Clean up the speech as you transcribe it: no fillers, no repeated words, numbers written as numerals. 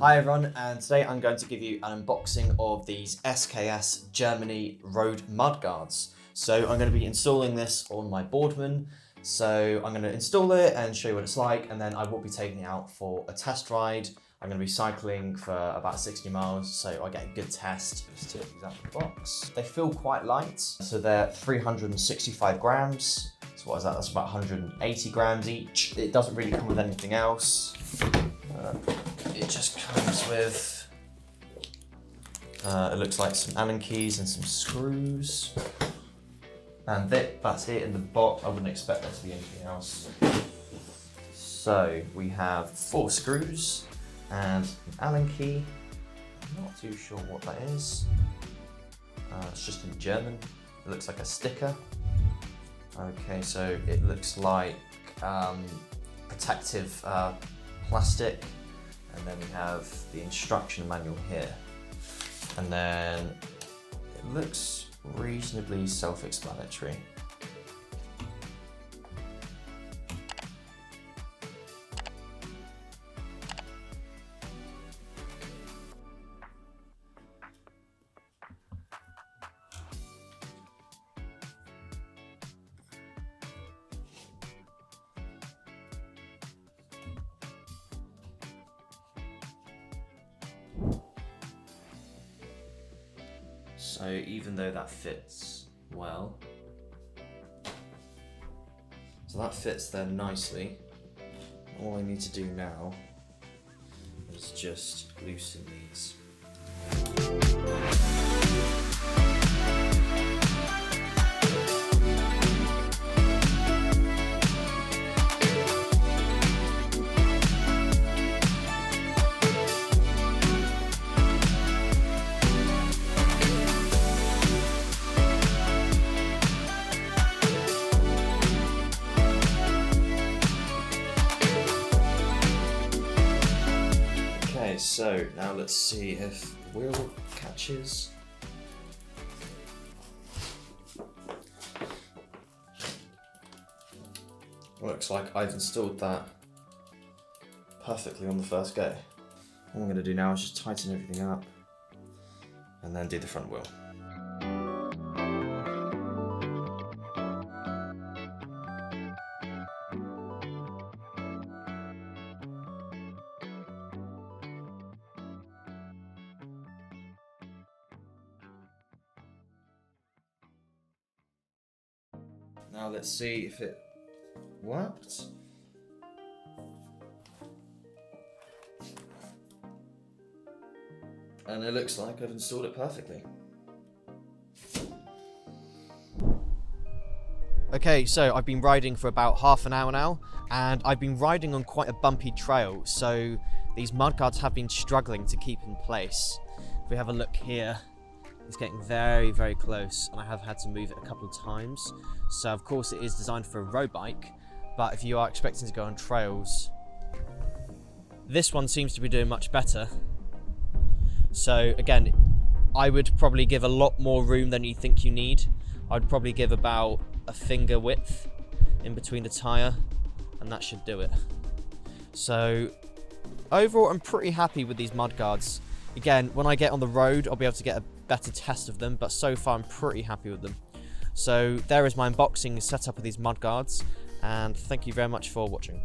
Hi everyone, and today I'm going to give you an unboxing of these SKS Germany road mudguards. So I'm going to be installing this on my Boardman. So I'm going to install it and show you what it's like, and then I will be taking it out for a test ride. I'm going to be cycling for about 60 miles, so I get a good test. Just take these out of the box. They feel quite light, so they're 365 grams. So what is that? That's about 180 grams each. It doesn't really come with anything else. It just comes with, it looks like some Allen keys and some screws. And that's it in the box. I wouldn't expect there to be anything else. So we have 4 screws and an Allen key. I'm not too sure what that is. It's just in German. It looks like a sticker. Okay, so it looks like protective plastic. And then we have the instruction manual here. And then it looks reasonably self-explanatory. So even though that fits well, so that fits there nicely, all I need to do now is just loosen these. So now let's see if the wheel catches. Looks like I've installed that perfectly on the first go. What I'm going to do now is just tighten everything up and then do the front wheel. Now let's see if it worked. And it looks like I've installed it perfectly. Okay, so I've been riding for about half an hour now, and I've been riding on quite a bumpy trail, so these mudguards have been struggling to keep in place. If we have a look here, it's getting very, very close, and I have had to move it a couple of times. So of course it is designed for a road bike, but if you are expecting to go on trails, this one seems to be doing much better. So again, I would probably give a lot more room than you think you need. I'd probably give about a finger width in between the tyre, and that should do it. So overall, I'm pretty happy with these mudguards. Again, when I get on the road, I'll be able to get a better test of them, but so far I'm pretty happy with them. So there is my unboxing setup of these mudguards, and thank you very much for watching.